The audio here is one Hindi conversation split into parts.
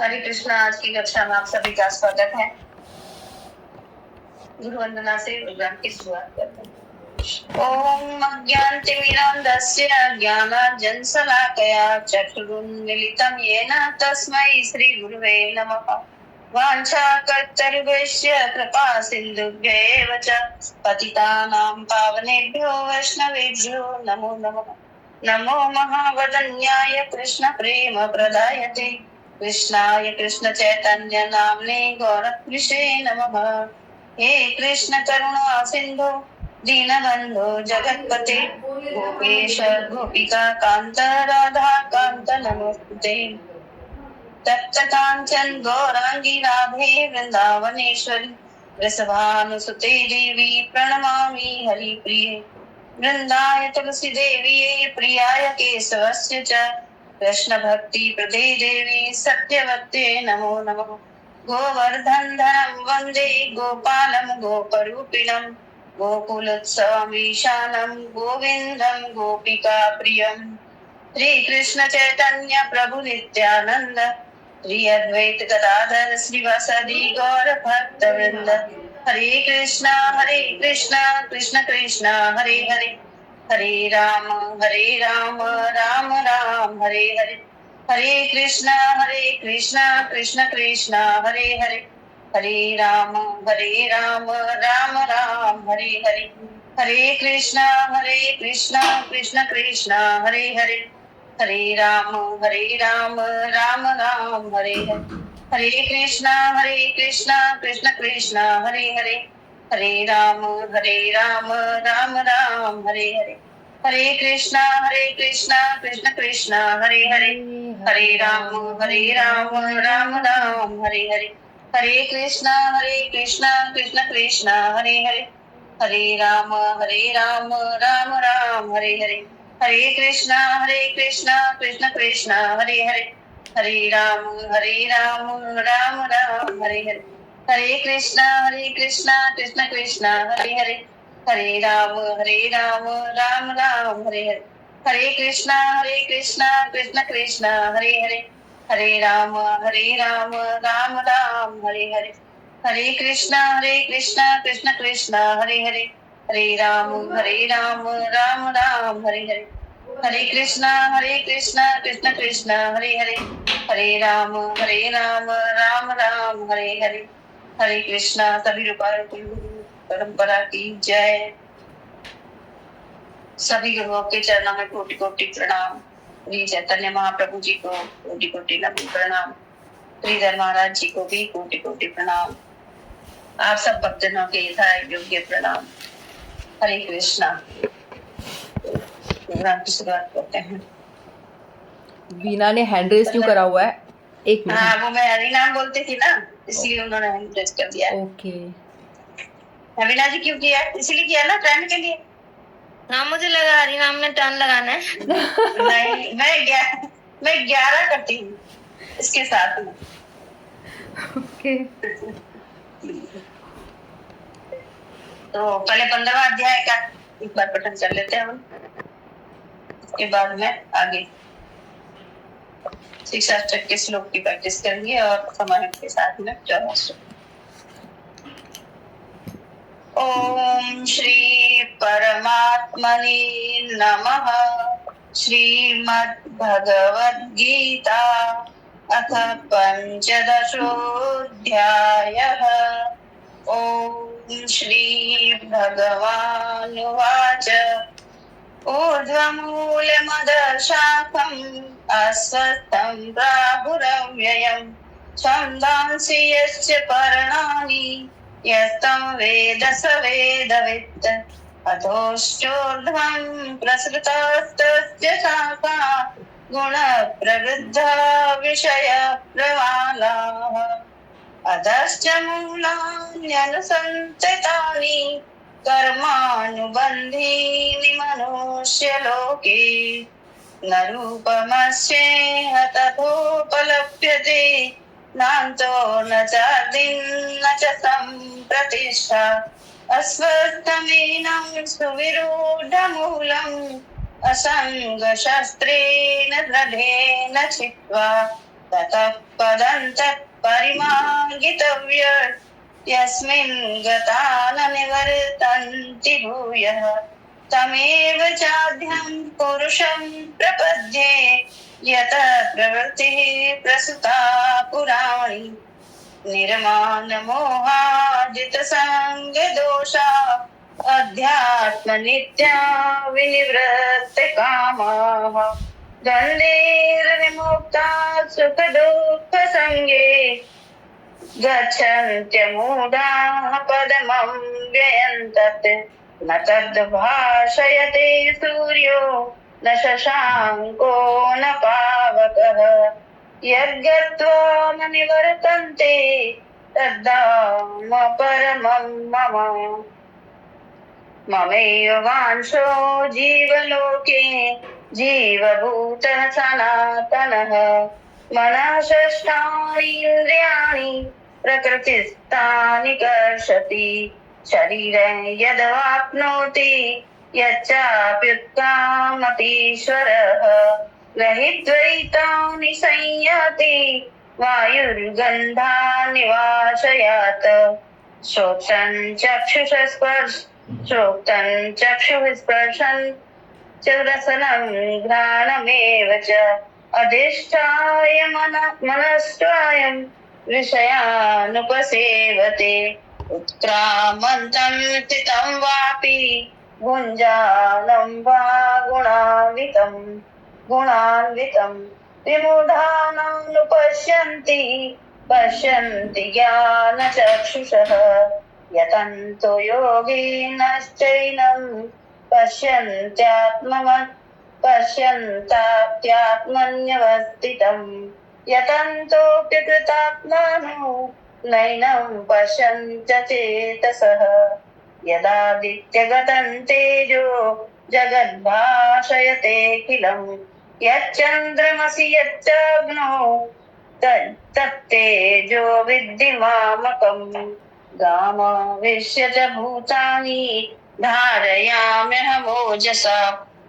हरे कृष्णा। आज की कक्षा में आप सभी का स्वागत है। गुरु वंदना से प्रोग्राम की शुरुआत करते हैं। ओम अज्ञानतिमिरान्धस्य ज्ञानाञ्जनशलाकया चक्षुरुन्मीलितं येन तस्मै श्रीगुरुवे नमः। वाञ्छाकर्तृभ्यश्च कृपा सिन्धुभ्येव च पतितानां पावनेभ्यो वैष्णवेभ्यो नमो नमः। नमो महावदन्याय कृष्ण प्रेम प्रदायते कृष्णाय कृष्ण चैतन्य नाम्ने गौरत्विषे नमः। हे कृष्ण करुणा सिंधु दीनबंधु जगत्पते गोपेश गोपिका कांत राधा कांत नमोस्तुते। तप्त कांचन गौरांगी राधे वृंदावनेश्वरी वृषभानुसुते देवी प्रणमामि हरिप्रिये। वृंदाय तुलसी देवी प्रियाय केशवस्य च कृष्ण भक्ति प्रदे देवी सत्यवत्ते नमो नमः। गोवर्धन धनं वन्दे गोपालं गोपरूपिणं गोकुलोत्सवमीशानं गोविन्दं गोपिका प्रियम्। श्री कृष्ण चैतन्य प्रभु नित्यानंद श्री अद्वैत गदाधर श्रीवासदि गौर भक्त वृंद। हरे कृष्णा कृष्ण कृष्ण हरे हरे हरे राम राम राम हरे हरे। हरे कृष्णा कृष्ण कृष्ण हरे हरे हरे राम राम राम हरे हरे। हरे कृष्णा कृष्ण कृष्ण हरे हरे हरे राम राम राम हरे हरे। हरे कृष्णा कृष्ण कृष्ण हरे हरे हरे राम राम राम हरे हरे। हरे कृष्णा कृष्ण कृष्ण हरे हरे हरे राम राम राम हरे हरे। हरे कृष्णा कृष्ण कृष्ण हरे हरे हरे राम राम राम हरे हरे। हरे कृष्णा कृष्ण कृष्ण हरे हरे हरे राम राम राम हरे हरे। हरे कृष्णा कृष्ण कृष्ण हरे हरे हरे राम राम राम हरे हरे। हरे कृष्णा कृष्ण कृष्ण हरे हरे हरे राम राम राम हरे हरे। हरे कृष्णा कृष्ण कृष्ण हरे हरे हरे राम राम राम हरे हरे। हरे कृष्णा कृष्ण कृष्ण हरे हरे हरे राम राम राम हरे हरे। हरे कृष्णा। सभी रूपारों की परंपरा की जय। सभी गुरुओं के चरणों में कोटि कोटि प्रणाम। श्री चैतन्य महाप्रभु जी को कोटि कोटि नमन प्रणाम। श्रीधर महाराज जी को भी कोटि कोटि प्रणाम। आप सब भक्तजनों के यथायोग्य योग्य प्रणाम। हरे कृष्णा। प्रोग्राम की शुरुआत करते हैं। वीना ने हैंड रेस क्यों करा हुआ है? एक मिनट। हाँ, वो मैं हरि नाम बोलती थी ना, इसलिए उन्होंने हैंड रेस कर दिया। ओके। वीना जी क्यों किया? इसलिए किया ना, ट्रेंड के लिए। हाँ, मुझे लगा हरि नाम में टर्न लगाना है। नहीं, मैं 11 करती हूँ इसके साथ में। ओके। तो पहले 15वां अध्याय का एक बार पठन कर लेते हैं हम, उसके बाद में आगे शिक्षा के श्लोक की प्रैक्टिस करेंगे और समय के साथ में 14 श्लोक। ओम श्री परमात्मने नमः। श्रीमद् भगवद गीता अथ पंचदशोऽध्यायः। ओम श्री भगवानुवाच ऊर्ध्वमूलमदशाखम् अस्वस्थं प्राहुरव्ययम् छन्दांसि यस्य पर्णानि यस्तं वेद स वेदवित्। अधोश्चोर्ध्वं प्रसृतास्तस्य शाखा गुणप्रवृद्धा विषयप्रवालाः। अधश्च मूलान्यनुसन्ततानि कर्मानुबन्धीनि मनुष्यलोके न रूपमस्येह तथोपलभ्यते नान्तो न चादिन्न च सम्प्रतिष्ठा। अस्वस्थमेनं सुविरूढमूलम् असङ्गशस्त्रेण दृढेन छित्त्वा ततः पदन्तः परिमार्गितव्य यस्मिन् गता न निवर्तन्ति भूयः तमेव चाद्यं पुरुषं प्रपद्ये यतः प्रवृत्तिः प्रसुता पुराणी निर्मानमोहाजितसङ्गदोषा अध्यात्मनित्या विनिवृत्तकामाः गन्धेर्विमुक्ता सुखदुःखसङ्गे गच्छन्त्यमूढाः पदमं व्ययन्तत् न तद्भाषयते सूर्यो न शशाङ्को न पावकः यद्गत्वा न निवर्तन्ते तद्धाम परमं मम ममैव वांशो जीवलोके जीवभूतः सनातनः मनः षष्ठानि इन्द्रियाणि प्रकृतिस्थानि कर्षति शरीरं यदवाप्नोति यच्चाप्युत्क्रामतीश्वरः गृहीत्वैतानि संयाति वायुर्गन्धानि वाशयात् श्रोक्तं चक्षुः स्पर्शन् च रसनं घ्राणमेव च अधिष्ठाय मनस्त्वायं विषयानुपसेवते उत्क्रामन्तं स्थितं वापि भुञ्जानं वा गुणान्वितं विमूढानानुपश्यन्ति ज्ञानचक्षुषः यतन्तो योगिनश्चैनं पश्यन्त्यात्मन्यवस्थितं यतन्तोऽप्यकृतात्मानो नैनं पश्यन्त्यचेतसः यदादित्यगतं तेजो जगद्भाषयतेऽखिलम् यच्चन्द्रमसि यच्चाग्नो तत्तेजो विद्धि मामकम् गामाविश्य च भूतानि धारयाम्यहमोजसा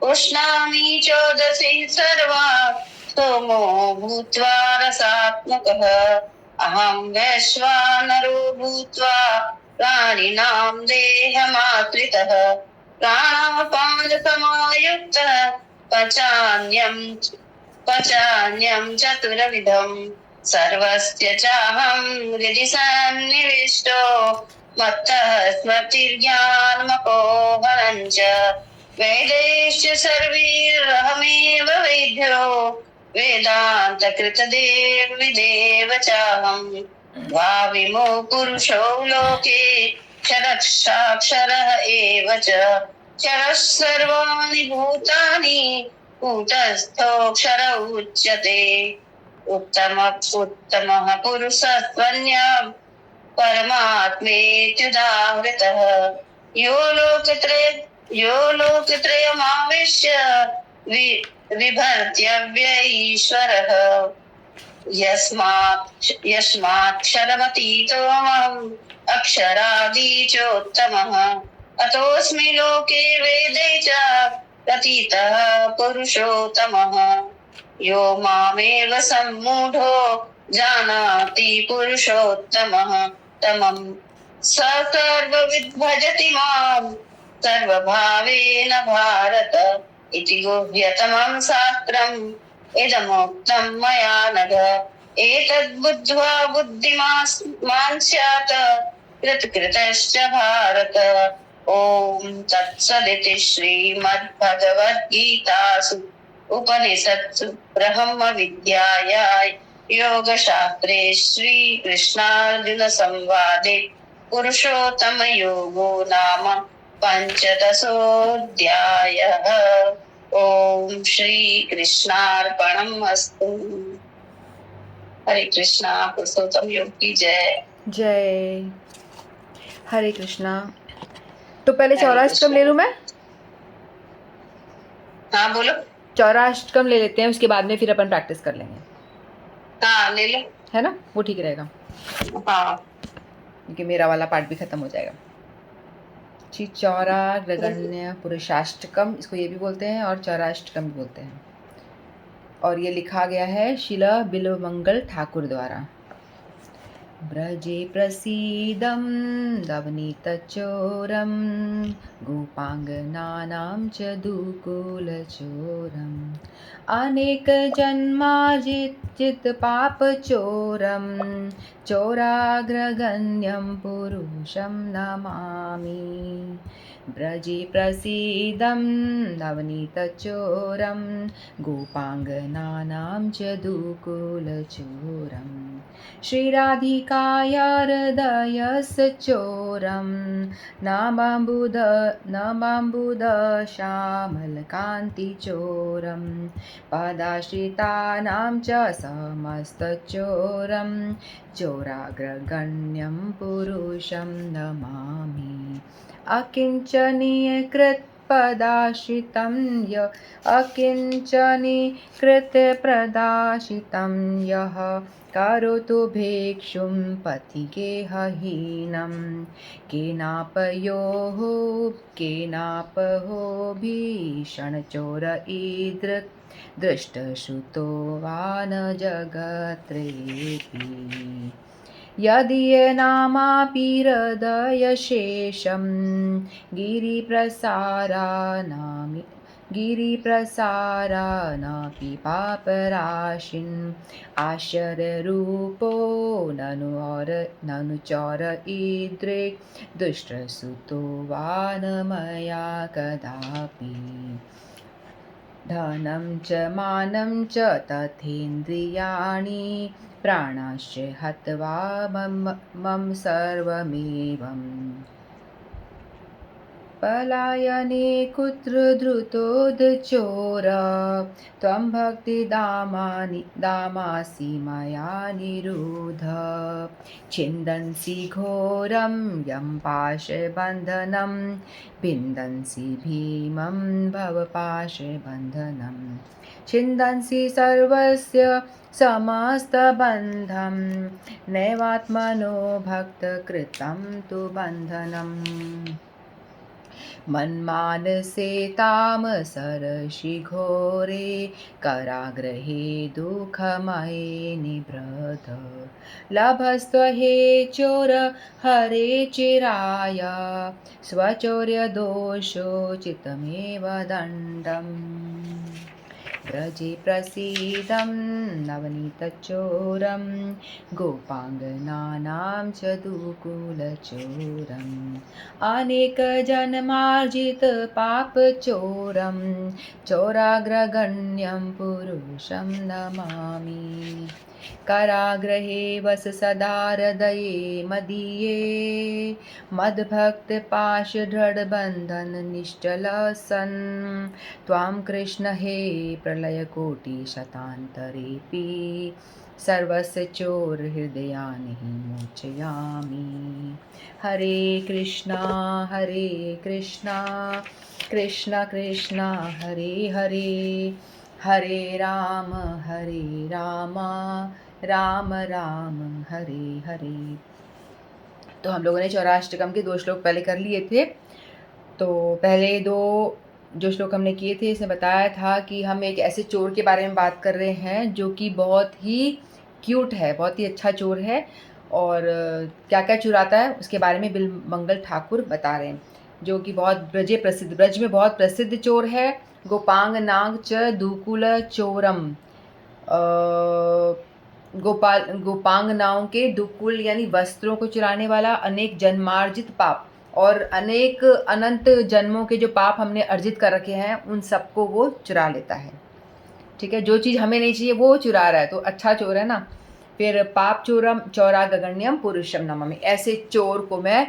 उष्णामि चोदसी सर्वा सोमो भूत्वा रसात्मकः अहं वैश्वानरो भूत्वा प्राणिनां देहमाश्रितः प्राणापानसमायुक्तः पचान्यं चतुर्विधम् सर्वस्य चाहं हृदि सन्निविष्टो मत्तः स्मृतिर्ज्ञानमपोहनं च वेदैश्च सर्वैरहमेव वेद्यो वेदान्तकृतदेव चाहम् भाविमो पुरुषो लोके क्षरः एव च क्षरः सर्वाणि भूतानि कूटस्थोऽक्षर उच्यते उत्तमः पुरुषस्त्वन्यः परमात्मेत्युदाहृतः यो लोकत्रयमाविश्य बिभर्त्यव्यईश्वरः यस्माक्षरमतीतोऽहम् अक्षरादि चोत्तमः अतोऽस्मि लोके वेदे च प्रतीतः पुरुषोत्तमः यो मामेव सम्मूढो जानाति पुरुषोत्तमः तमं स सर्वविद् भजति मां सर्वभावेन भारत इति गुह्यतमं शास्त्रम् इदमुक्तं मया नघ एतद्बुद्ध्वा बुद्धिमान् स्यात् कृतकृतश्च भारत ॐ तत्सदिति श्रीमद्भगवद्गीतासु उपनिषत्सु ब्रह्मविद्यायां योगशास्त्रे श्रीकृष्णार्जुनसंवादे पुरुषोत्तमयोगो नाम पञ्चदशोऽध्यायः। ॐ श्रीकृष्णार्पणमस्तु। हरे कृष्णा। पुरुषोत्तम योग की जय। जय। हरे कृष्णा। तो पहले चौराष्टकम ले लूं मैं? हाँ बोलो। चौराष्टकम ले लेते हैं, उसके बाद में फिर अपन प्रैक्टिस कर लेंगे। हाँ ले लो, है ना, वो ठीक रहेगा। हाँ क्योंकि मेरा वाला पार्ट भी खत्म हो जाएगा। जी, चौराग्रगण्य पुरुषाष्टकम इसको ये भी बोलते हैं और चौराष्टकम भी बोलते हैं। और ये लिखा गया है शिला बिल्वमंगल ठाकुर द्वारा। ब्रजे प्रसीदं नवनीतचोरं गोपाङ्गनानां च दुकूलचोरम् अनेकजन्मार्जितपापचोरं चोराग्रगण्यं पुरुषं नमामि। ब्रजे प्रसीदं नवनीतचोरं गोपाङ्गनानां च दुकूलचोरम् श्रीराधिकाया हृदयसचोरं नमाम्बुदश्यामलकान्तिचोरं पदाश्रितानां च समस्तचोरं चोराग्रगण्यं पुरुषं नमामि। अकिञ्चनीकृतपदाश्रितं अकिञ्चनीकृतप्रदाशितं यः करोतु भिक्षुं पथिगेहहीनं केनापहो भीषणचोर ईदृक् दृष्टश्रुतो वा न जगत्रेऽपि। यदीयनामापि हृदयशेषं गिरिप्रसारानापि पापराशिन् आश्चर्यरूपो ननु चोर ईदृक् दुष्टसुतो वा न मया कदापि। धनं च मानं च तथेन्द्रियाणि प्राणाश्च हत्वा मम सर्वमेवम् पलायने कुत्र धृतोदचोर त्वं भक्तिदामासि मया निरुध छिन्दन्सि घोरं यं पाशबन्धनं भिन्दन्सि भीमं भवपाशबन्धनं छिन्दन्सि सर्वस्य समस्तबन्धं नैवात्मनो भक्तकृतं तु बन्धनम् मन्मानसे तामसरशिघोरे कराग्रहे दुःखमये निबृध लभस्त्वहे चोर हरे चिराय स्वचौर्यदोषोचितमेव दण्डम्। ब्रजे प्रसीदं नवनीतचोरं गोपाङ्गनानां च दुकूलचोरम् अनेकजन्मार्जितपापचोरं चोराग्रगण्यं पुरुषं नमामि। कराग्रहे वस सदा हृदये मदीये मद्भक्तपाशदृढबन्धन सन् त्वां कृष्ण हे प्रलयकोटिशतान्तरेऽपि सर्वस्य चोरहृदयानि मोचयामि। हरे कृष्णा कृष्ण कृष्ण हरे हरे हरे राम राम राम हरे हरे। तो हम लोगों ने चौराष्टकम के 2 श्लोक पहले कर लिए थे। तो पहले 2 जो श्लोक हमने किए थे इसमें बताया था कि हम एक ऐसे चोर के बारे में बात कर रहे हैं जो कि बहुत ही क्यूट है, बहुत ही अच्छा चोर है और क्या क्या चुराता है उसके बारे में बिल्वमंगल ठाकुर बता रहे हैं, जो कि बहुत ब्रज में बहुत प्रसिद्ध चोर है। गोपांग नाग च दुकुल चोरम, गोपांग नाव के दुकुल यानी वस्त्रों को चुराने वाला, अनेक जन्मार्जित पाप और अनेक अनंत जन्मों के जो पाप हमने अर्जित कर रखे हैं उन सबको वो चुरा लेता है। ठीक है, जो चीज़ हमें नहीं चाहिए वो चुरा रहा है, तो अच्छा चोर है ना। फिर पाप चोरम चौरागण्यम पुरुषम नमामि, ऐसे चोर को मैं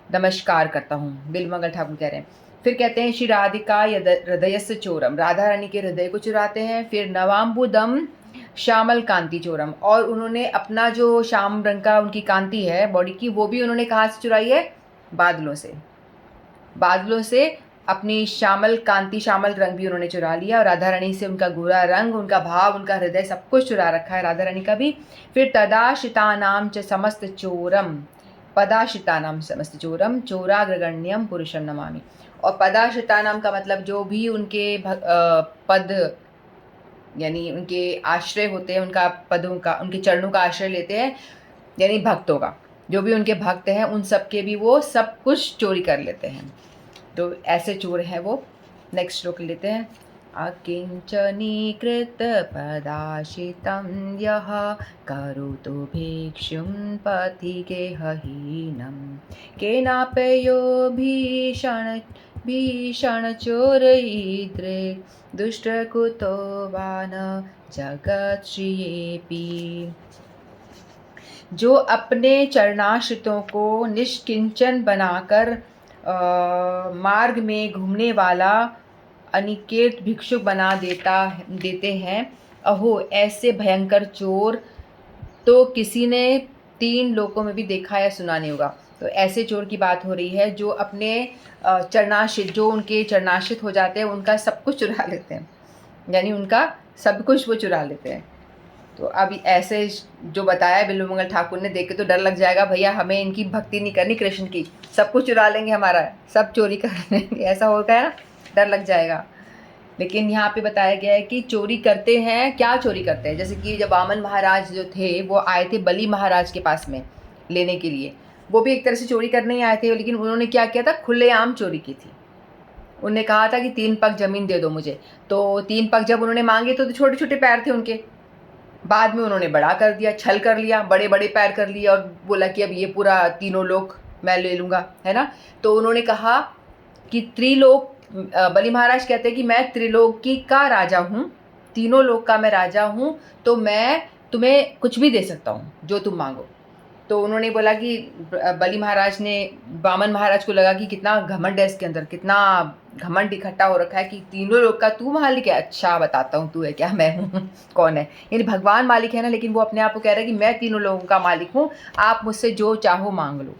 नमस्कार करता हूँ, बिल्वमंगल ठाकुर कह रहे हैं। फिर कहते हैं श्री राधिका हृदयस्य चोरम, राधा रानी के हृदय को चुराते हैं। फिर नवाम्बुदम श्यामल कांति चोरम, और उन्होंने अपना जो श्याम रंग का उनकी कांति है बॉडी की, वो भी उन्होंने कहाँ से चुराई है? बादलों से अपनी श्यामल कांति, श्यामल रंग भी उन्होंने चुरा लिया। और राधा रानी से उनका गोरा रंग, उनका भाव, उनका हृदय सब कुछ चुरा रखा है राधा रानी का भी। फिर तदाश्रितानां च समस्त चोरम, पदाश्रितानां समस्त चोरम चोराग्रगण्यम पुरुषम नमामि। और पदाश्रितानां का मतलब जो भी उनके पद यानी उनके आश्रय होते हैं, उनका पदों का, उनके चरणों का आश्रय लेते हैं, यानी भक्तों का, जो भी उनके भक्त हैं उन सब के भी वो सब कुछ चोरी कर लेते हैं। तो ऐसे चोर हैं वो। नेक्स्ट श्लोक लेते हैं। अकिंचनीकृत पदाशितं यः करोतु भिक्षुं पथिगेहहीनं केनाप्यो भीषणचोरयिद्रे दुष्टकुतो वा न जगत्श्रियेऽपि। जो अपने चरणाश्रितों को निष्किंचन बनाकर मार्ग में घूमने वाला अनिकेत भिक्षुक बना देते हैं, अहो ऐसे भयंकर चोर तो किसी ने 3 लोकों में भी देखा या सुना नहीं होगा। तो ऐसे चोर की बात हो रही है जो अपने चरणाश्रित, जो उनके चरणाश्रित हो जाते हैं, उनका सब कुछ चुरा लेते हैं, यानी उनका सब कुछ वो चुरा लेते हैं। तो अब ऐसे जो बताया बिल्वमंगल ठाकुर ने, देख के तो डर लग जाएगा, भैया हमें इनकी भक्ति नहीं करनी कृष्ण की, सब कुछ चुरा लेंगे हमारा, सब चोरी कर लेंगे, ऐसा होता है ना, डर लग जाएगा। लेकिन यहाँ पे बताया गया है कि चोरी करते हैं, क्या चोरी करते हैं, जैसे कि जब वामन महाराज जो थे वो आए थे बलि महाराज के पास में लेने के लिए, वो भी एक तरह से चोरी करने ही आए थे, लेकिन उन्होंने क्या किया था, खुलेआम चोरी की थी। उन्होंने कहा था कि 3 पग ज़मीन दे दो मुझे, तो 3 पग जब उन्होंने मांगे तो छोटे छोटे पैर थे उनके, बाद में उन्होंने बड़ा कर दिया, छल कर लिया, बड़े बड़े पैर कर लिए और बोला कि अब ये पूरा 3 लोक मैं ले लूँगा, है ना। तो उन्होंने कहा कि त्रिलोक, बलि महाराज कहते हैं कि मैं त्रिलोकी का राजा हूँ, 3 लोक का मैं राजा हूँ, तो मैं तुम्हें कुछ भी दे सकता हूँ जो तुम मांगो। तो उन्होंने बोला कि बलि महाराज ने, वामन महाराज को लगा कि कितना घमंड है इसके अंदर, कितना घमंड इकट्ठा हो रखा है कि 3 लोक का तू मालिक है, अच्छा बताता हूँ तू है क्या, मैं हूँ कौन है, यानी भगवान मालिक है ना, लेकिन वो अपने आप को कह रहा है कि मैं 3 लोगों का मालिक हूँ, आप मुझसे जो चाहो मांग लो।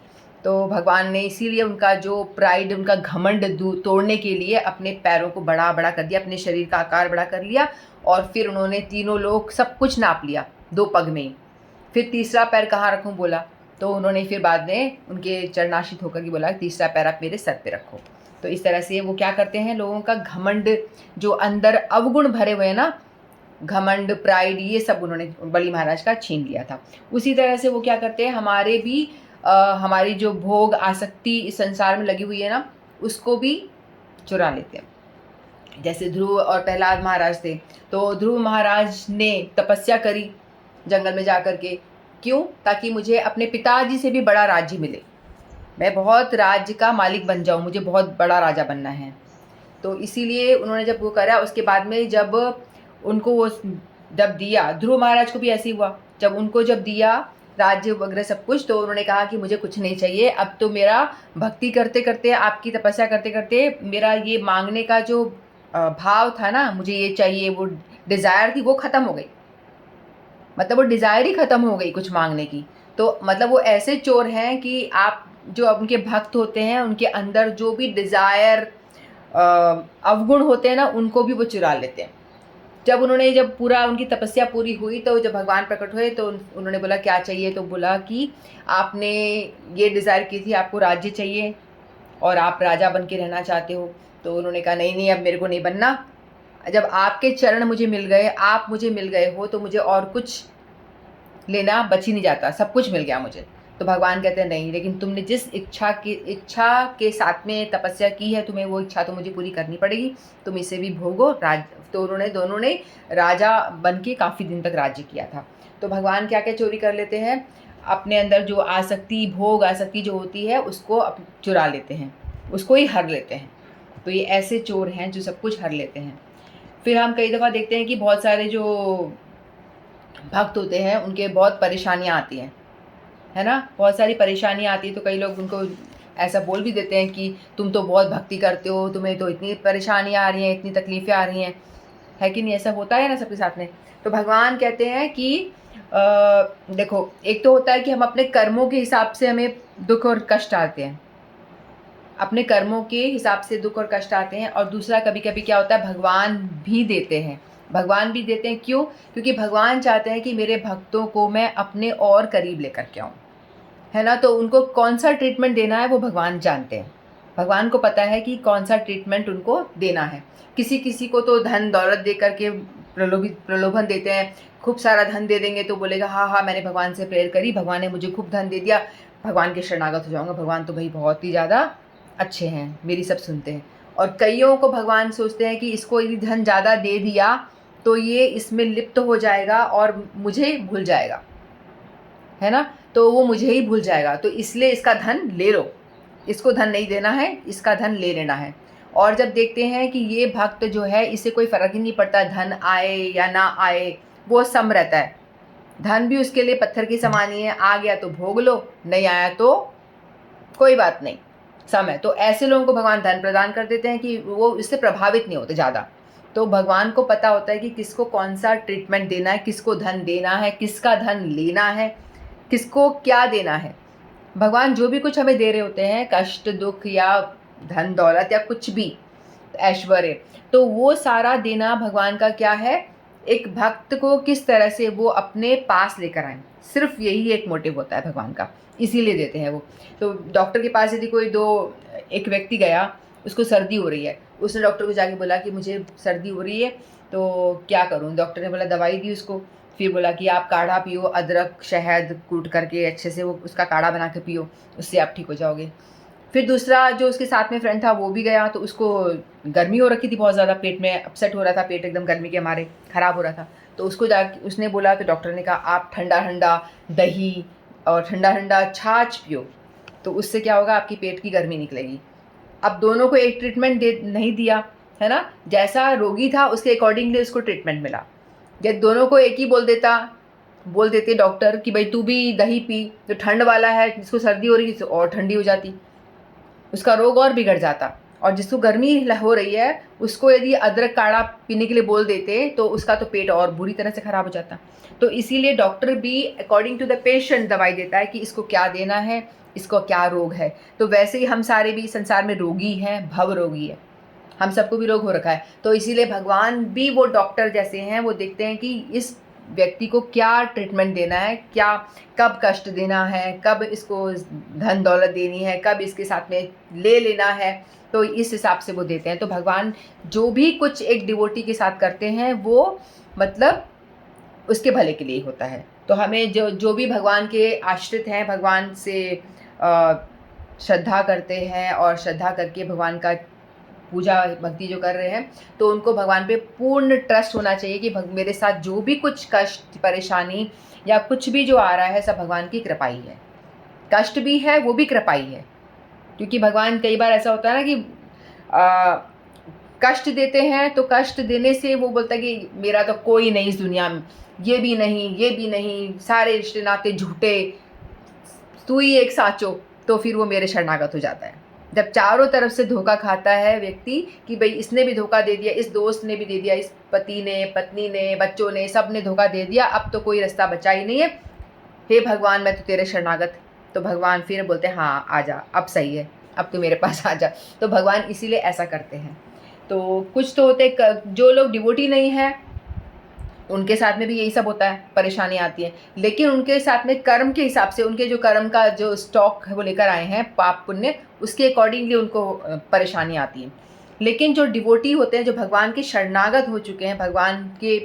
तो भगवान ने इसीलिए उनका जो प्राइड, उनका घमंड तोड़ने के लिए अपने पैरों को बड़ा बड़ा कर दिया, अपने शरीर का आकार बड़ा कर लिया, और फिर उन्होंने 3 लोक सब कुछ नाप लिया 2 पग में ही। फिर तीसरा पैर कहाँ रखूँ बोला, तो उन्होंने फिर बाद में उनके चरणाश्रित होकर के बोला तीसरा पैर आप मेरे सर पे रखो। तो इस तरह से वो क्या करते हैं, लोगों का घमंड जो अंदर अवगुण भरे हुए हैं ना, घमंड, प्राइड, ये सब उन्होंने बलि महाराज का छीन लिया था। उसी तरह से वो क्या करते हैं, हमारे भी हमारी जो भोग आसक्ति इस संसार में लगी हुई है ना, उसको भी चुरा लेते हैं। जैसे ध्रुव और प्रहलाद महाराज थे, तो ध्रुव महाराज ने तपस्या करी जंगल में जा कर के, क्यों, ताकि मुझे अपने पिताजी से भी बड़ा राज्य मिले, मैं बहुत राज्य का मालिक बन जाऊं, मुझे बहुत बड़ा राजा बनना है। तो इसीलिए उन्होंने जब वो करा, उसके बाद में जब उनको वो जब दिया, ध्रुव महाराज को भी ऐसे ही हुआ, जब उनको जब दिया राज्य वगैरह सब कुछ, तो उन्होंने कहा कि मुझे कुछ नहीं चाहिए, अब तो मेरा भक्ति करते करते, आपकी तपस्या करते करते मेरा ये मांगने का जो भाव था ना, मुझे ये चाहिए, वो डिज़ायर थी, वो ख़त्म हो गई, मतलब वो डिज़ायर ही ख़त्म हो गई कुछ मांगने की। तो मतलब वो ऐसे चोर हैं कि आप जो उनके भक्त होते हैं, उनके अंदर जो भी डिज़ायर, अवगुण होते हैं ना, उनको भी वो चुरा लेते हैं। जब पूरा उनकी तपस्या पूरी हुई, तो जब भगवान प्रकट हुए तो उन्होंने बोला क्या चाहिए, तो बोला कि आपने ये डिज़ायर की थी, आपको राज्य चाहिए और आप राजा बन के रहना चाहते हो। तो उन्होंने कहा नहीं नहीं, अब मेरे को नहीं बनना, जब आपके चरण मुझे मिल गए, आप मुझे मिल गए हो, तो मुझे और कुछ लेना बच ही नहीं जाता, सब कुछ मिल गया मुझे। तो भगवान कहते हैं नहीं, लेकिन तुमने जिस इच्छा के साथ में तपस्या की है, तुम्हें वो इच्छा तो मुझे पूरी करनी पड़ेगी, तुम इसे भी भोगो। तो उन्होंने दोनों ने राजा बन के काफ़ी दिन तक राज्य किया था। तो भगवान क्या क्या चोरी कर लेते हैं, अपने अंदर जो आसक्ति, भोग आसक्ति जो होती है, उसको चुरा लेते हैं, उसको ही हर लेते हैं। तो ये ऐसे चोर हैं जो सब कुछ हर लेते हैं। फिर हम कई दफ़ा देखते हैं कि बहुत सारे जो भक्त होते हैं, उनके बहुत परेशानियाँ आती हैं, है ना, बहुत सारी परेशानियाँ आती है, तो कई लोग उनको ऐसा बोल भी देते हैं कि तुम तो बहुत भक्ति करते हो, तुम्हें तो इतनी परेशानियाँ आ रही हैं, इतनी तकलीफ़ें आ रही हैं, है कि नहीं, ऐसा होता है ना सबके साथ में। तो भगवान कहते हैं कि देखो, एक तो होता है कि हम अपने कर्मों के हिसाब से हमें दुख और कष्ट आते हैं, अपने कर्मों के हिसाब से दुख और कष्ट आते हैं, और दूसरा कभी कभी क्या होता है, भगवान भी देते हैं, क्यों, क्योंकि भगवान चाहते हैं कि मेरे भक्तों को मैं अपने और करीब लेकर के आऊँ, है ना। तो उनको कौन सा ट्रीटमेंट देना है वो भगवान जानते हैं, भगवान को पता है कि कौन सा ट्रीटमेंट उनको देना है। किसी किसी को तो धन दौलत दे करके प्रलोभन देते हैं, खूब सारा धन दे देंगे तो बोलेगा हाँ हाँ मैंने भगवान से प्रेयर करी, भगवान ने मुझे खूब धन दे दिया, भगवान के शरणागत हो जाऊँगा, भगवान तो भाई बहुत ही ज़्यादा अच्छे हैं, मेरी सब सुनते हैं। और कईयों को भगवान सोचते हैं कि इसको यदि धन ज़्यादा दे दिया तो ये इसमें लिप्त हो जाएगा और मुझे भूल जाएगा, है ना, तो वो मुझे ही भूल जाएगा, तो इसलिए इसका धन ले लो, इसको धन नहीं देना है, इसका धन ले लेना है। और जब देखते हैं कि ये भक्त जो है इसे कोई फ़र्क ही नहीं पड़ता धन आए या ना आए, वो सम रहता है, धन भी उसके लिए पत्थर की समान ही है, आ गया तो भोग लो, नहीं आया तो कोई बात नहीं, सम है। तो ऐसे लोगों को भगवान धन प्रदान कर देते हैं कि वो इससे प्रभावित नहीं होते ज़्यादा। तो भगवान को पता होता है कि किसको कौन सा ट्रीटमेंट देना है, किसको धन देना है, किसका धन लेना है, किसको क्या देना है। भगवान जो भी कुछ हमें दे रहे होते हैं, कष्ट, दुख या धन दौलत या कुछ भी ऐश्वर्य, तो वो सारा देना भगवान का क्या है, एक भक्त को किस तरह से वो अपने पास लेकर आए, सिर्फ यही एक मोटिव होता है भगवान का, इसीलिए देते हैं वो। तो डॉक्टर के पास यदि एक व्यक्ति गया, उसको सर्दी हो रही है, उसने डॉक्टर को जाके बोला कि मुझे सर्दी हो रही है तो क्या करूं, डॉक्टर ने बोला दवाई दी उसको, फिर बोला कि आप काढ़ा पियो, अदरक शहद कूट करके अच्छे से वो उसका काढ़ा बना के पियो, उससे आप ठीक हो जाओगे। फिर दूसरा जो उसके साथ में फ्रेंड था वो भी गया, तो उसको गर्मी हो रखी थी बहुत ज़्यादा, पेट में अपसेट हो रहा था, पेट एकदम गर्मी के मारे ख़राब हो रहा था, तो उसको जाके उसने बोला, तो डॉक्टर ने कहा आप ठंडा ठंडा दही और ठंडा ठंडा छाछ पियो, तो उससे क्या होगा, आपकी पेट की गर्मी निकलेगी। अब दोनों को एक ट्रीटमेंट नहीं दिया, है ना, जैसा रोगी था उसके अकॉर्डिंगली उसको ट्रीटमेंट मिला। यदि दोनों को एक ही बोल देते डॉक्टर कि भाई तू भी दही पी, जो ठंड वाला है जिसको सर्दी हो रही है और ठंडी हो जाती, उसका रोग और बिगड़ जाता, और जिसको गर्मी हो रही है उसको यदि अदरक काढ़ा पीने के लिए बोल देते तो उसका तो पेट और बुरी तरह से ख़राब हो जाता। तो इसीलिए डॉक्टर भी अकॉर्डिंग टू द पेशेंट दवाई देता है कि इसको क्या देना है, इसको क्या रोग है। तो वैसे ही हम सारे भी संसार में रोगी हैं, भव रोगी है, हम सबको भी रोग हो रखा है, तो इसीलिए भगवान भी वो डॉक्टर जैसे हैं, वो देखते हैं कि इस व्यक्ति को क्या ट्रीटमेंट देना है, क्या कब कष्ट देना है, कब इसको धन दौलत देनी है, कब इसके साथ में ले लेना है, तो इस हिसाब से वो देते हैं। तो भगवान जो भी कुछ एक डिवोटी के साथ करते हैं वो मतलब उसके भले के लिए होता है। तो हमें जो भी भगवान के आश्रित हैं, भगवान से श्रद्धा करते हैं और श्रद्धा करके भगवान का पूजा भक्ति जो कर रहे हैं, तो उनको भगवान पे पूर्ण ट्रस्ट होना चाहिए कि मेरे साथ जो भी कुछ कष्ट परेशानी या कुछ भी जो आ रहा है सब भगवान की कृपा ही है, कष्ट भी है वो भी कृपा ही है। क्योंकि भगवान कई बार ऐसा होता है ना कि कष्ट देते हैं, तो कष्ट देने से वो बोलता है कि मेरा तो कोई नहीं इस दुनिया में, ये भी नहीं, सारे रिश्ते नाते झूठे, तू ही एक साचो, तो फिर वो मेरे शरणागत हो जाता है। जब चारों तरफ से धोखा खाता है व्यक्ति कि भाई इसने भी धोखा दे दिया, इस दोस्त ने भी दे दिया, इस पति ने, पत्नी ने, बच्चों ने, सब ने धोखा दे दिया, अब तो कोई रास्ता बचा ही नहीं है, हे भगवान मैं तो तेरे शरणागत। तो भगवान फिर बोलते हैं हाँ आ जा, अब सही है, अब तो मेरे पास आ जा। तो भगवान इसीलिए ऐसा करते हैं। तो कुछ तो होते जो लोग डिवोटी नहीं है उनके साथ में भी यही सब होता है, परेशानी आती है, लेकिन उनके साथ में कर्म के हिसाब से, उनके जो कर्म का जो स्टॉक है वो लेकर आए हैं, पाप पुण्य, उसके अकॉर्डिंगली उनको परेशानी आती है। लेकिन जो डिवोटी होते हैं, जो भगवान के शरणागत हो चुके हैं, भगवान के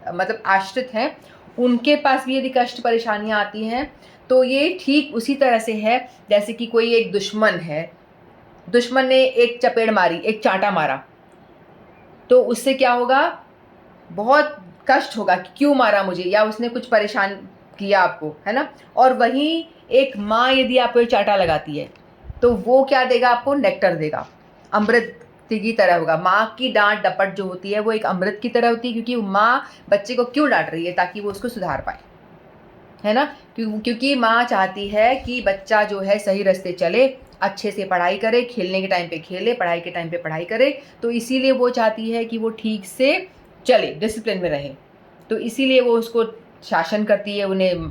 मतलब आश्रित हैं, उनके पास भी यदि कष्ट परेशानियाँ आती हैं तो ये ठीक उसी तरह से है जैसे कि कोई एक दुश्मन है, दुश्मन ने एक चपेड़ मारी, एक चांटा मारा, तो उससे क्या होगा, बहुत कष्ट होगा कि क्यों मारा मुझे, या उसने कुछ परेशान किया आपको, है ना। और वहीं एक माँ यदि आपको एक चांटा लगाती है तो वो क्या देगा आपको, नेक्टर देगा, अमृत की तरह होगा। माँ की डांट डपट जो होती है वो एक अमृत की तरह होती है, क्योंकि माँ बच्चे को क्यों डांट रही है, ताकि वो उसको सुधार पाए, है ना। क्योंकि माँ चाहती है कि बच्चा जो है सही रास्ते चले, अच्छे से पढ़ाई करे, खेलने के टाइम पे खेले, पढ़ाई के टाइम पे पढ़ाई करे, तो इसीलिए वो चाहती है कि वो ठीक से चले, डिसिप्लिन में रहे। तो इसीलिए वो उसको शासन करती है, उन्हें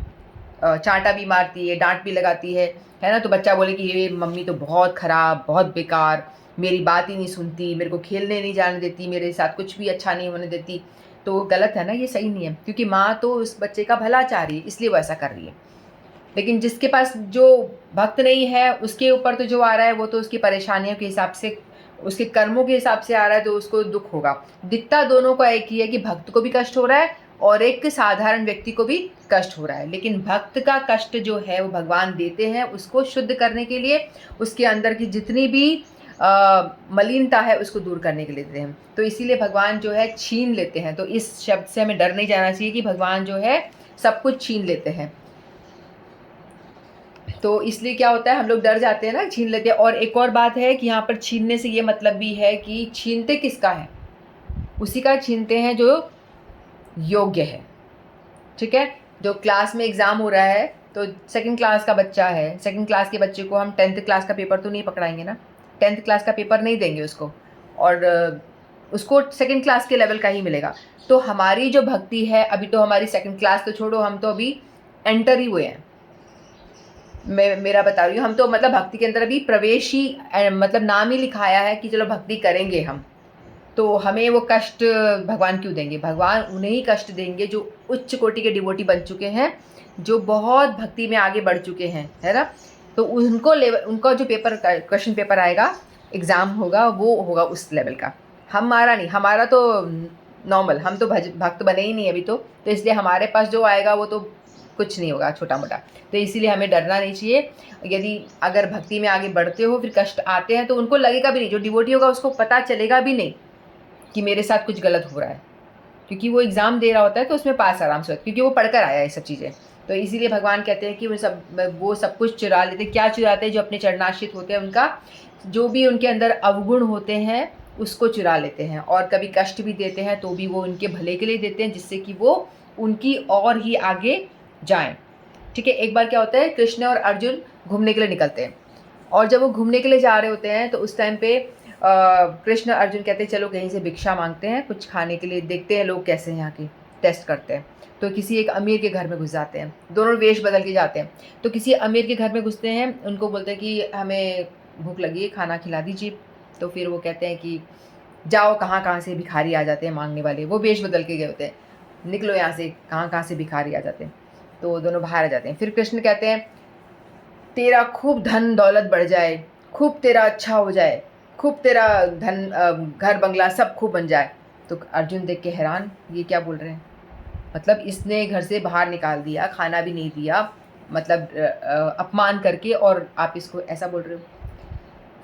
चांटा भी मारती है, डांट भी लगाती है ना। तो बच्चा बोले कि ये मम्मी तो बहुत ख़राब, बहुत बेकार, मेरी बात ही नहीं सुनती, मेरे को खेलने नहीं जाने देती, मेरे साथ कुछ भी अच्छा नहीं होने देती। तो गलत है ना, ये सही नहीं है, क्योंकि माँ तो उस बच्चे का भला चाह रही है, इसलिए वो ऐसा कर रही है। लेकिन जिसके पास जो भक्त नहीं है, उसके ऊपर तो जो आ रहा है वो तो उसकी परेशानियों के हिसाब से उसके कर्मों के हिसाब से आ रहा है तो उसको दुख होगा। दिखता दोनों का एक ही है कि भक्त को भी कष्ट हो रहा है और एक साधारण व्यक्ति को भी कष्ट हो रहा है, लेकिन भक्त का कष्ट जो है वो भगवान देते हैं उसको शुद्ध करने के लिए, उसके अंदर की जितनी भी मलिनता है उसको दूर करने के लिए देते हैं। तो इसीलिए भगवान जो है छीन लेते हैं। तो इस शब्द से हमें डर नहीं जाना चाहिए कि भगवान जो है सब कुछ छीन लेते हैं। तो इसलिए क्या होता है, हम लोग डर जाते हैं ना, छीन लेते हैं। और एक और बात है कि यहाँ पर छीनने से ये मतलब भी है कि छीनते किसका है, उसी का छीनते हैं जो योग्य है। ठीक है, जो क्लास में एग्ज़ाम हो रहा है तो सेकंड क्लास का बच्चा है, सेकंड क्लास के बच्चे को हम 10th क्लास का पेपर तो नहीं पकड़ाएंगे ना, 10th क्लास का पेपर नहीं देंगे उसको, और उसको सेकंड क्लास के लेवल का ही मिलेगा। तो हमारी जो भक्ति है, अभी तो हमारी सेकंड क्लास तो छोड़ो, हम तो अभी एंटर ही हुए हैं। मेरा बता रही हूँ, हम तो मतलब भक्ति के अंदर अभी प्रवेश ही, मतलब नाम ही लिखाया है कि चलो भक्ति करेंगे हम। तो हमें वो कष्ट भगवान क्यों देंगे? भगवान उन्हें ही कष्ट देंगे जो उच्च कोटि के डिवोटी बन चुके हैं, जो बहुत भक्ति में आगे बढ़ चुके हैं, है ना। तो उनको लेवल, उनका जो पेपर, क्वेश्चन पेपर आएगा, एग्ज़ाम होगा, वो होगा उस लेवल का। हमारा नहीं, हमारा तो नॉर्मल, हम तो भक्त बने ही नहीं अभी तो इसलिए हमारे पास जो आएगा वो तो कुछ नहीं होगा, छोटा मोटा। तो इसीलिए हमें डरना नहीं चाहिए। यदि अगर भक्ति में आगे बढ़ते हो फिर कष्ट आते हैं तो उनको लगेगा भी नहीं, जो डिवोटी होगा उसको पता चलेगा भी नहीं कि मेरे साथ कुछ गलत हो रहा है, क्योंकि वो एग्ज़ाम दे रहा होता है तो उसमें पास आराम से होता है, क्योंकि वो पढ़कर आया है ये सब चीज़ें। तो इसीलिए भगवान कहते हैं कि वो सब कुछ चुरा लेते हैं। क्या चुराते हैं? जो अपने चरणाश्रित होते हैं उनका जो भी उनके अंदर अवगुण होते हैं उसको चुरा लेते हैं, और कभी कष्ट भी देते हैं तो भी वो उनके भले के लिए देते हैं, जिससे कि वो उनकी और ही आगे जाएं। ठीक है, एक बार क्या होता है, कृष्ण और अर्जुन घूमने के लिए निकलते हैं, और जब वो घूमने के लिए जा रहे होते हैं तो उस टाइम पे कृष्ण अर्जुन कहते हैं चलो कहीं से भिक्षा मांगते हैं, कुछ खाने के लिए, देखते हैं लोग कैसे हैं यहाँ के, टेस्ट करते हैं। तो किसी एक अमीर के घर में घुस जाते हैं, दोनों वेश बदल के जाते हैं। तो किसी अमीर के घर में घुसते हैं, उनको बोलते हैं कि हमें भूख लगी है, खाना खिला दीजिए। तो फिर वो कहते हैं कि जाओ, कहाँ कहाँ से भिखारी आ जाते हैं मांगने वाले, वो वेश बदल के गए होते हैं, निकलो यहाँ से, कहाँ कहाँ से भिखारी आ जाते हैं। तो दोनों बाहर आ जाते हैं। फिर कृष्ण कहते हैं तेरा खूब धन दौलत बढ़ जाए, खूब तेरा अच्छा हो जाए, खूब तेरा धन घर बंगला सब खूब बन जाए। तो अर्जुन देख के हैरान, ये क्या बोल रहे हैं, मतलब इसने घर से बाहर निकाल दिया, खाना भी नहीं दिया, मतलब अपमान करके, और आप इसको ऐसा बोल रहे हो।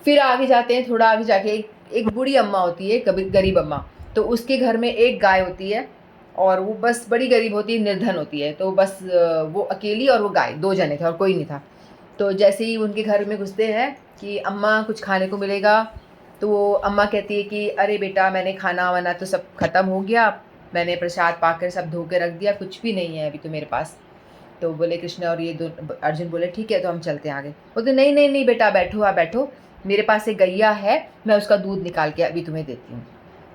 फिर आगे जाते हैं, थोड़ा आगे जाके एक बूढ़ी अम्मा होती है, कभी गरीब अम्मा। तो उसके घर में एक गाय होती है, और वो बस बड़ी गरीब होती है, निर्धन होती है। तो बस वो अकेली और वो गाय, 2 जने थे और कोई नहीं था। तो जैसे ही उनके घर में घुसते हैं कि अम्मा कुछ खाने को मिलेगा, तो वो अम्मा कहती है कि अरे बेटा, मैंने खाना वाना तो सब ख़त्म हो गया, मैंने प्रसाद पाकर सब धो के रख दिया, कुछ भी नहीं है अभी तो मेरे पास। तो बोले कृष्ण और ये दो, अर्जुन बोले ठीक है तो हम चलते हैं आगे। बोलते नहीं नहीं नहीं बेटा, बैठो, आप बैठो, मेरे पास एक गैया है, मैं उसका दूध निकाल के अभी तुम्हें देती हूँ।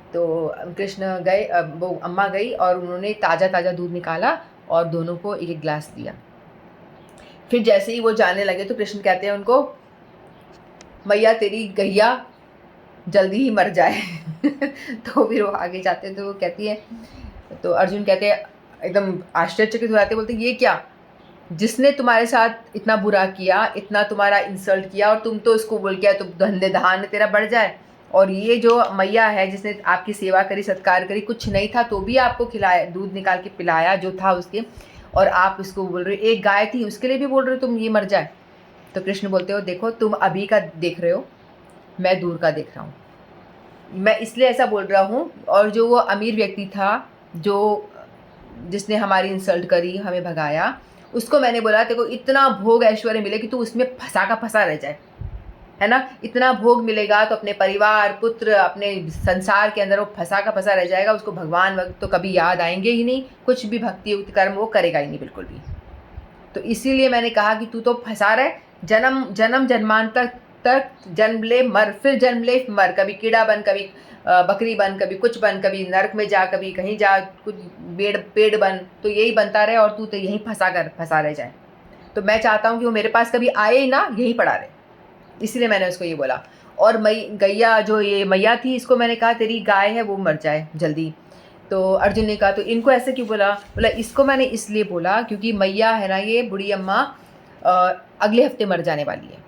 तो कृष्ण गए, वो अम्मा गई और उन्होंने ताज़ा ताज़ा दूध निकाला और दोनों को एक एक गिलास दिया। फिर जैसे ही वो जाने लगे तो कृष्ण कहते हैं उनको, मैया तेरी गैया जल्दी ही मर जाए। तो फिर वो आगे जाते हैं तो वो कहती है, तो अर्जुन कहते हैं एकदम आश्चर्यचकित हो जाते, बोलते ये क्या, जिसने तुम्हारे साथ इतना बुरा किया, इतना तुम्हारा इंसल्ट किया, और तुम तो उसको बोल के, तो धंधे धान तेरा बढ़ जाए, और ये जो मैया है जिसने आपकी सेवा करी, सत्कार करी, कुछ नहीं था तो भी आपको खिलाया, दूध निकाल के पिलाया जो था उसके, और आप उसको बोल रहे हो, एक गाय थी उसके लिए भी बोल रहे हो तुम ये मर जाए। तो कृष्ण बोलते हो देखो, तुम अभी का देख रहे हो, मैं दूर का देख रहा हूँ, मैं इसलिए ऐसा बोल रहा हूँ। और जो वो अमीर व्यक्ति था जो जिसने हमारी इंसल्ट करी, हमें भगाया, उसको मैंने बोला तेरे को इतना भोग ऐश्वर्य मिले कि तू उसमें फंसा का फंसा रह जाए, है ना। इतना भोग मिलेगा तो अपने परिवार, पुत्र, अपने संसार के अंदर वो फंसा का फंसा रह जाएगा, उसको भगवान वक्त तो कभी याद आएंगे ही नहीं, कुछ भी भक्ति युक्त कर्म वो करेगा ही नहीं बिल्कुल भी। तो इसीलिए मैंने कहा कि तू तो फंसा रहा है, जन्म जन्मांतर तक जन्म ले मर, फिर जन्म ले मर, कभी कीड़ा बन, कभी बकरी बन, कभी कुछ बन, कभी नरक में जा, कभी कहीं जा, कुछ पेड़ बन, तो यही बनता रहे और तू तो यहीं फंसा रह जाए। तो मैं चाहता हूँ कि वो मेरे पास कभी आए ही ना, यहीं पड़ा रहे, इसलिए मैंने उसको ये बोला। और गैया जो ये मैया थी, इसको मैंने कहा तेरी गाय है वो मर जाए जल्दी। तो अर्जुन ने कहा तो इनको ऐसे क्यों बोला? बोला इसको मैंने इसलिए बोला क्योंकि मैया है ना, ये बूढ़ी अम्मा अगले हफ्ते मर जाने वाली है,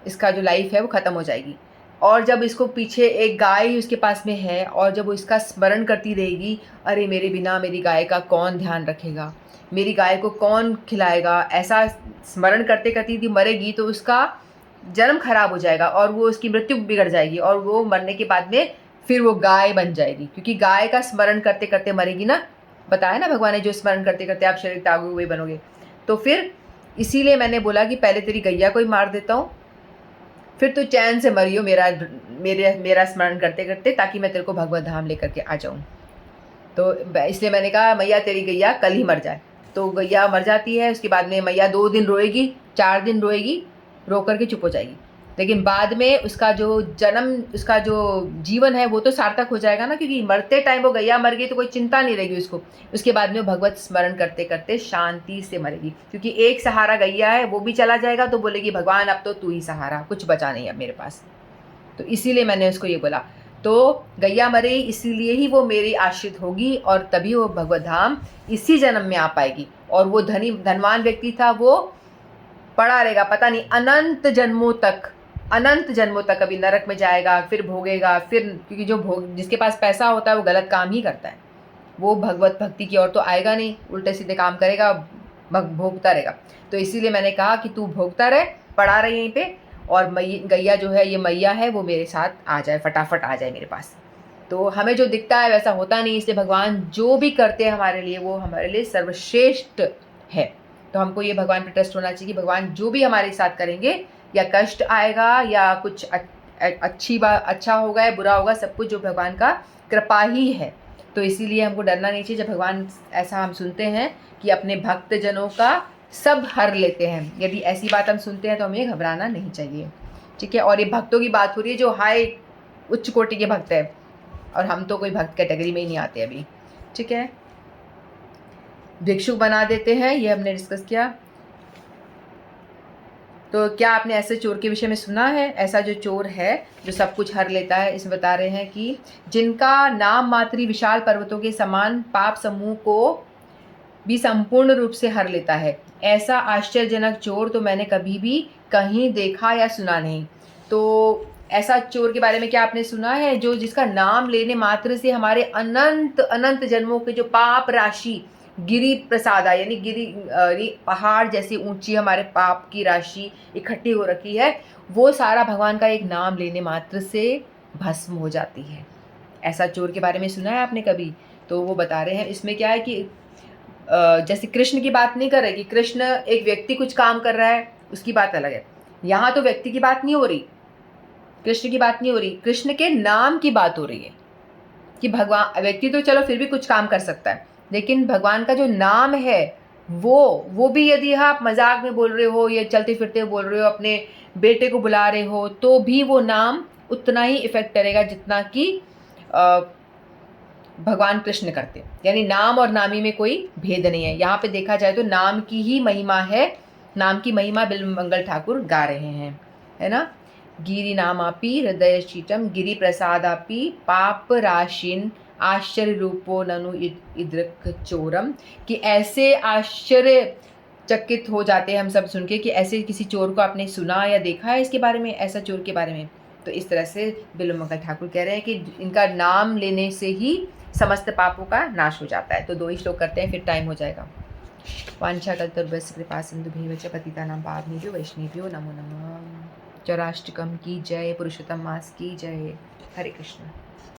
इसका जो लाइफ है वो ख़त्म हो जाएगी। और जब इसको पीछे एक गाय ही उसके पास में है और जब वो इसका स्मरण करती रहेगी, अरे मेरे बिना मेरी गाय का कौन ध्यान रखेगा, मेरी गाय को कौन खिलाएगा, ऐसा स्मरण करते करते यदि मरेगी तो उसका जन्म खराब हो जाएगा और वो उसकी मृत्यु बिगड़ जाएगी और वो मरने के बाद में फिर वो गाय बन जाएगी, क्योंकि गाय का स्मरण करते करते मरेगी ना। बताया ना भगवान ने, जो स्मरण करते करते आप शरीर त्यागोगे वही बनोगे। तो फिर इसीलिए मैंने बोला कि पहले तेरी गैया को ही मार देता हूँ, फिर तू चैन से मरियो मेरा स्मरण करते करते, ताकि मैं तेरे को भगवत धाम लेकर के आ जाऊँ। तो इसलिए मैंने कहा मैया तेरी गैया कल ही मर जाए। तो गैया मर जाती है, उसके बाद में मैया 2 दिन रोएगी, 4 दिन रोएगी, रो करके चुप हो जाएगी। लेकिन बाद में उसका जो जन्म, उसका जो जीवन है वो तो सार्थक हो जाएगा ना, क्योंकि मरते टाइम वो गैया मर गई तो कोई चिंता नहीं रहेगी उसको। उसके बाद में वो भगवत स्मरण करते करते शांति से मरेगी, क्योंकि एक सहारा गैया है, वो भी चला जाएगा तो बोलेगी भगवान अब तो तू ही सहारा, कुछ बचा नहीं अब मेरे पास। तो इसीलिए मैंने उसको ये बोला। तो गैया मरे इसीलिए ही वो मेरी आश्रित होगी और तभी वो भगवत धाम इसी जन्म में आ पाएगी। और वो धनवान व्यक्ति था, वो पड़ा रहेगा पता नहीं अनंत जन्मों तक कभी नरक में जाएगा, फिर भोगेगा, फिर क्योंकि जिसके पास पैसा होता है वो गलत काम ही करता है, वो भगवत भक्ति की ओर तो आएगा नहीं, उल्टे सीधे काम करेगा, भोगता रहेगा। तो इसीलिए मैंने कहा कि तू भोगता रहे, पड़ा रहे यहीं पे, और गैया जो है, ये मैया है, वो मेरे साथ आ जाए, फटाफट आ जाए मेरे पास। तो हमें जो दिखता है वैसा होता नहीं, इसलिए भगवान जो भी करते हैं हमारे लिए वो हमारे लिए सर्वश्रेष्ठ है। तो हमको ये भगवान पर ट्रस्ट होना चाहिए कि भगवान जो भी हमारे साथ करेंगे, या कष्ट आएगा या कुछ अच्छा होगा या बुरा होगा, सब कुछ जो भगवान का कृपा ही है। तो इसीलिए हमको डरना नहीं चाहिए। जब भगवान ऐसा हम सुनते हैं कि अपने भक्त जनों का सब हर लेते हैं, यदि ऐसी बात हम सुनते हैं तो हमें घबराना नहीं चाहिए, ठीक है। और ये भक्तों की बात हो रही है जो हाई उच्च कोटि के भक्त है, और हम तो कोई भक्त कैटेगरी में ही नहीं आते अभी, ठीक है। भिक्षुक बना देते हैं, ये हमने डिस्कस किया। तो क्या आपने ऐसे चोर के विषय में सुना है? ऐसा जो चोर है जो सब कुछ हर लेता है, इसमें बता रहे हैं कि जिनका नाम मात्र विशाल पर्वतों के समान पाप समूह को भी संपूर्ण रूप से हर लेता है, ऐसा आश्चर्यजनक चोर तो मैंने कभी भी कहीं देखा या सुना नहीं। तो ऐसा चोर के बारे में क्या आपने सुना है जो जिसका नाम लेने मात्र से हमारे अनंत अनंत जन्मों के जो पाप राशि गिरी प्रसादा, यानी पहाड़ जैसी ऊंची हमारे पाप की राशि इकट्ठी हो रखी है, वो सारा भगवान का एक नाम लेने मात्र से भस्म हो जाती है। ऐसा चोर के बारे में सुना है आपने कभी? तो वो बता रहे हैं इसमें क्या है कि जैसे कृष्ण की बात नहीं कर रहे कि कृष्ण एक व्यक्ति कुछ काम कर रहा है, उसकी बात अलग है। यहाँ तो व्यक्ति की बात नहीं हो रही, कृष्ण की बात नहीं हो रही, कृष्ण के नाम की बात हो रही है कि भगवान, व्यक्ति तो चलो फिर भी कुछ काम कर सकता है, लेकिन भगवान का जो नाम है वो भी यदि आप मजाक में बोल रहे हो या चलते फिरते बोल रहे हो, अपने बेटे को बुला रहे हो, तो भी वो नाम उतना ही इफेक्ट करेगा जितना कि भगवान कृष्ण करते। यानी नाम और नामी में कोई भेद नहीं है। यहाँ पे देखा जाए तो नाम की ही महिमा है, नाम की महिमा बिल्वमंगल ठाकुर गा रहे हैं, है ना। गिरि नामापि हृदय शीतम गिरि प्रसादापि पाप राशिन आश्चर्य रूपो ननु इद्रक चोरम, कि ऐसे आश्चर्य चकित हो जाते हैं हम सब सुन के कि ऐसे किसी चोर को आपने सुना या देखा है इसके बारे में, ऐसा चोर के बारे में। तो इस तरह से बिल्वमंगल ठाकुर कह रहे हैं कि इनका नाम लेने से ही समस्त पापों का नाश हो जाता है। तो 2 ही श्लोक करते हैं, फिर टाइम हो जाएगा। वांछा कल्पतरुभ्यश्च कृपा सिंधुभ्येव च पतितानां पावनेभ्यो वैष्णवेभ्यो नमो नमः। चौराष्टकम की जय, पुरुषोत्तम मास की जय। हरे कृष्ण।